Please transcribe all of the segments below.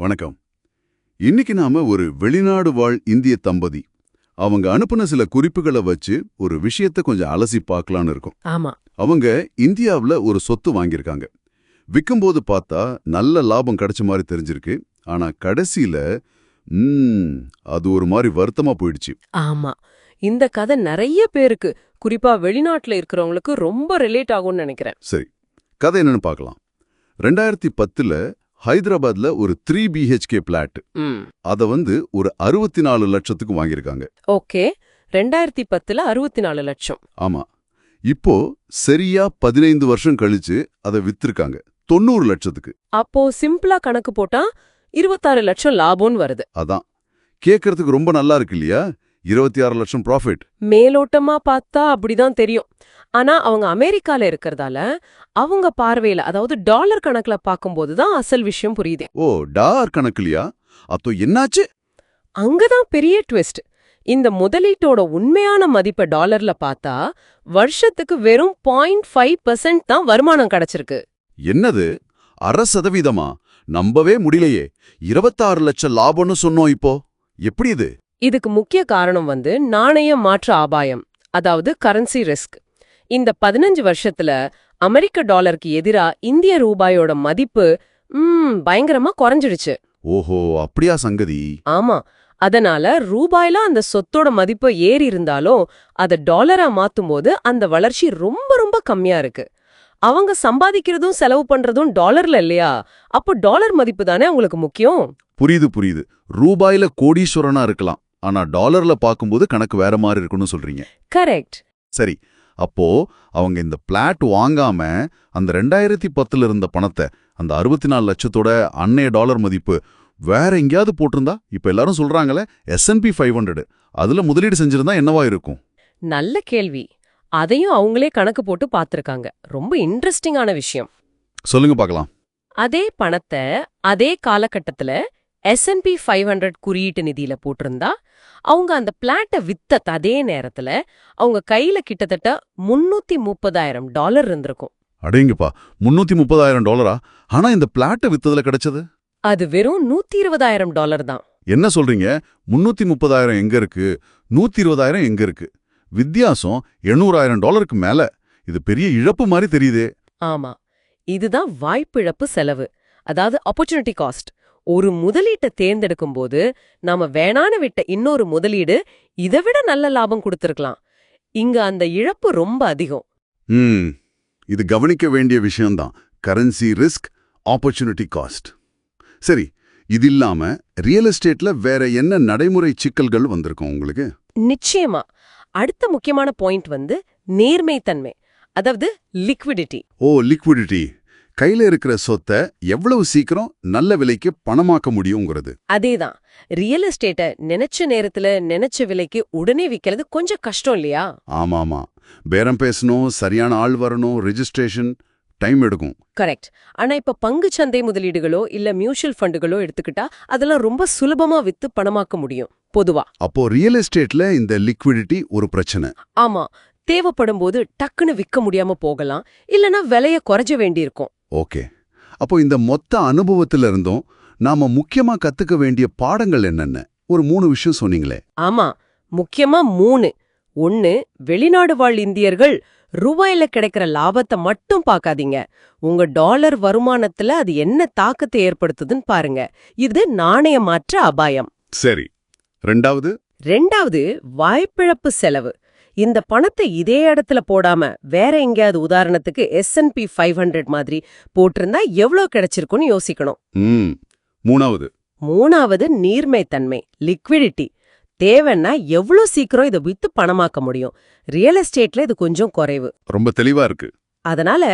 வணக்கம். இன்னைக்கு நாம ஒரு வெளிநாடு வாழ் இந்திய தம்பதி அவங்க அனுப்புன சில குறிப்புகளை வச்சு ஒரு விஷயத்தை கொஞ்சம் அலசி பார்க்கலான்னு இருக்கோம். ஆமா. அவங்க இந்தியாவுல ஒரு சொத்து வாங்கியிருக்காங்க. விக்கும்போது பார்த்தா நல்ல லாபம் கிடைச்ச மாதிரி தெரிஞ்சிருக்கு. ஆனா கடைசியில அது ஒரு மாதிரி வருத்தமா போயிடுச்சு. ஆமா. இந்த கதை நிறைய பேருக்கு, குறிப்பா வெளிநாட்டுல இருக்கிறவங்களுக்கு ரொம்ப ரிலேட் ஆகும்னு நினைக்கிறேன். சரி, கதை என்னன்னு பார்க்கலாம். 2010ல ஹைதராபாத்ல ஒரு 3 BHK பிளாட், அத ஒரு 64 லட்சத்துக்கு வாங்கியிருக்காங்க. ஓகே. 2010ல 64 லட்சம். ஆமா. இப்போ சரியா 15 வருஷம் கழிச்சு அதை வித்திருக்காங்க 90 லட்சத்துக்கு. அப்போ சிம்பிளா கணக்கு போட்டா 26 லட்சம் லாபம்னு வருது. அதான் கேட்கறதுக்கு ரொம்ப நல்லா இருக்கு இல்லையா? 26 லட்சம் ப்ராஃபிட். மேலோட்டமா பார்த்தா அப்படிதான் தெரியும். ஆனா அவங்க அமெரிக்கால இருக்கறதால அவங்க பார்வையில, அதாவது டாலர் கணக்குல பார்க்கும்போது தான் அசல் விஷயம் புரியுது. ஓ, டாலர் கணக்குலையா? அப்போ என்னாச்சு? அங்கதான் பெரிய ட்விஸ்ட். இந்த முதலீட்டோட உண்மையான மதிப்பை டாலர்ல பார்த்தா வருஷத்துக்கு வெறும் 0.5% தான் வருமானம் கிடைச்சிருக்கு. என்னது, 1/2%? நம்பவே முடியலையே. 26 லட்சம் லாபம்னு சொன்னோம், இப்போ எப்படி இது? இதுக்கு முக்கிய காரணம் நாணய மாற்று அபாயம், அதாவது கரன்சி ரிஸ்க். இந்த 15 வருஷத்துல அமெரிக்க டாலருக்கு எதிரா இந்திய ரூபாயோட மதிப்பு பயங்கரமா குறைஞ்சிடுச்சு. ஓஹோ, அப்படியா சங்கதி? ஆமா. அதனால ரூபாயில அந்த சொத்தோட மதிப்பு ஏறி இருந்தாலும் அதை டாலரா மாத்தும்போது அந்த வளர்ச்சி ரொம்ப ரொம்ப கம்மியா இருக்கு. அவங்க சம்பாதிக்கிறதும் செலவு பண்றதும் டாலர்ல இல்லையா? அப்போ டாலர் மதிப்பு தானே அவங்களுக்கு முக்கியம். புரியுது. ரூபாயில கோடீஸ்வரனா இருக்கலாம், ஆனா டாலர்ல பார்க்கும்போது கணக்கு வேற மாதிரி இருக்குன்னு சொல்றீங்க. கரெக்ட். சரி, அப்போ அவங்க இந்த பிளாட் வாங்காம அந்த 2010ல இருந்த பணத்தை, அந்த 64 லட்சத்தோட அன்னைய டாலர் மதிப்பு வேற எங்கேயாவது போட்டிருந்தா? இப்ப எல்லாரும் சொல்றாங்களே S&P 500, அதுல முதலீடு செஞ்சிருந்தா என்னவா இருக்கும்? நல்ல கேள்வி. அதையும் அவங்களே கணக்கு போட்டு பார்த்திருக்காங்க. ரொம்ப இன்ட்ரெஸ்டிங்கான விஷயம். சொல்லுங்க பார்க்கலாம். அதே பணத்தை அதே காலகட்டத்துல S&P 500 குறியீட்டு நிதியில போட்டிருந்தா அவங்க அந்த பிளாட்டை வித்த அதே நேரத்துல அவங்க கையில கிட்டத்தட்ட $330,000 இருந்திருக்கும். அடேங்கப்பா, $330,000? ஆனா இந்த பிளாட்டை வித்ததுல கிடைச்சது அது வெறும் $120,000 தான். என்ன சொல்றீங்க? 330,000 எங்க இருக்கு, 120,000 எங்க இருக்கு? வித்தியாசம் $800,000 மேல. இது பெரிய இழப்பு மாதிரி தெரியுதே. ஆமா, இதுதான் வாய்ப்பிழப்பு செலவு, அதாவது ஆப்பர்ச்சுனிட்டி காஸ்ட். ஒரு முதலீட்டை தேர்ந்தெடுக்கும் போது நாம வேணான்னு விட்ட இன்னொரு முதலீடு இதை விட நல்ல லாபம் கொடுத்திருக்கலாம். இங்க அந்த இழப்பு ரொம்ப அதிகம். இது கவனிக்க வேண்டிய விஷயம்தான். Currency risk, opportunity cost. சரி, இது இல்லாம ரியல் எஸ்டேட்ல வேற என்ன நடைமுறை சிக்கல்கள் வந்திருக்கும் உங்களுக்கு? நிச்சயமா. அடுத்த முக்கியமான பாயிண்ட் நேர்மைத்தன்மை, அதாவது லிக்விடிட்டி. ஓ, லிக்விடிட்டி. கையில இருக்கிற சொத்தை எவ்வளவு சீக்கிரம் நல்ல விலைக்கு பணமாக்க முடியுங்கிறது. அதேதான். ரியல் எஸ்டேட்டை நினைச்ச நேரத்துல நினைச்ச விலைக்கு உடனே விக்கிறது கொஞ்சம் கஷ்டம் இல்லையா? ஆமாமா, பேரம் பேசணும், சரியான ஆள் வரணும், ரெஜிஸ்ட்ரேஷன் டைம் எடுக்கும். கரெக்ட். ஆனா இப்ப பங்கு சந்தை முதலீடுகளோ இல்ல மியூச்சுவல் ஃபண்டுகளோ எடுத்துக்கிட்டா அதெல்லாம் ரொம்ப சுலபமா வித்து பணமாக்க முடியும் பொதுவா. அப்போ ரியல் எஸ்டேட்ல இந்த லிக்விடிட்டி ஒரு பிரச்சனை. ஆமா, தேவைப்படும் போது டக்குன்னு விற்க முடியாம போகலாம், இல்லனா விலைய குறைஞ்ச வேண்டியிருக்கும். ஓகே, அப்போ இந்த மொத்த அனுபவத்துல இருந்தும் நாம முக்கியமா கத்துக்க வேண்டிய பாடங்கள் என்னென்ன? ஒரு 3 விஷயம் சொன்னீங்களே. ஆமா, முக்கியமா 3. 1, வெளிநாடு வாழ் இந்தியர்கள் ரூபாயில கிடைக்கிற லாபத்தை மட்டும் பார்க்காதீங்க. உங்க டாலர் வருமானத்துல அது என்ன தாக்கத்தை ஏற்படுத்துதுன்னு பாருங்க. இது நாணய மாற்று அபாயம். சரி. ரெண்டாவது வாய்ப்பிழப்பு செலவு. இந்த பணத்தை இதே இடத்துல போடாம வேற எங்கேயாவது, உதாரணத்துக்கு S&P 500 மாதிரி போட்டிருந்தா எவ்வளவு கிடைச்சிருக்கும்னு யோசிக்கணும். மூணாவது நீர்மைத்தன்மை, லிக்விடிட்டி. தேவைன்னா எவ்வளவு சீக்கிரம் இதை வித்து பணமாக்க முடியும். ரியல் எஸ்டேட்ல இது கொஞ்சம் குறைவு. ரொம்ப தெளிவா இருக்கு. அதனால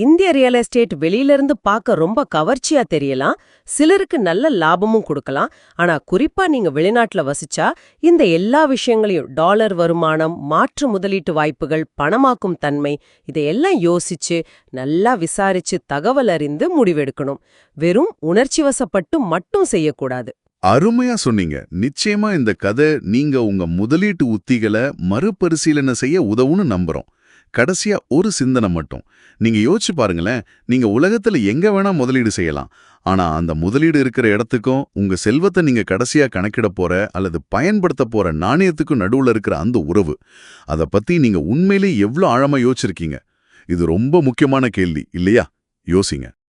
இந்திய ரியல் எஸ்டேட் வெளியிலிருந்து பார்க்க ரொம்ப கவர்ச்சியா தெரியலாம், சிலருக்கு நல்ல லாபமும் கொடுக்கலாம். ஆனா குறிப்பா நீங்க வெளிநாட்டுல வசிச்சா இந்த எல்லா விஷயங்களையும், டாலர் வருமானம், மாற்று முதலீட்டு வாய்ப்புகள், பணமாக்கும் தன்மை, இதையெல்லாம் யோசிச்சு நல்லா விசாரிச்சு தகவல் அறிந்து முடிவெடுக்கணும். வெறும் உணர்ச்சி வசப்பட்டு மட்டும் செய்யக்கூடாது. அருமையா சொன்னீங்க. நிச்சயமா இந்த கதை நீங்க உங்க முதலீட்டு உத்திகளை மறுபரிசீலனை செய்ய உதவுன்னு நம்புறோம். கடைசியா ஒரு சிந்தனை மட்டும். நீங்க யோசிச்சு பாருங்களேன், நீங்க உலகத்துல எங்க வேணா முதலீடு செய்யலாம். ஆனா அந்த முதலீடு இருக்கிற இடத்துக்கும் உங்க செல்வத்தை நீங்க கடைசியா கணக்கிட போற அல்லது பயன்படுத்த போற நாணயத்துக்கும் நடுவுல இருக்கிற அந்த உறவு, அத பத்தி நீங்க உண்மையிலே எவ்ளோ ஆழமா யோசிச்சிருக்கீங்க? இது ரொம்ப முக்கியமான கேள்வி இல்லையா? யோசிங்க.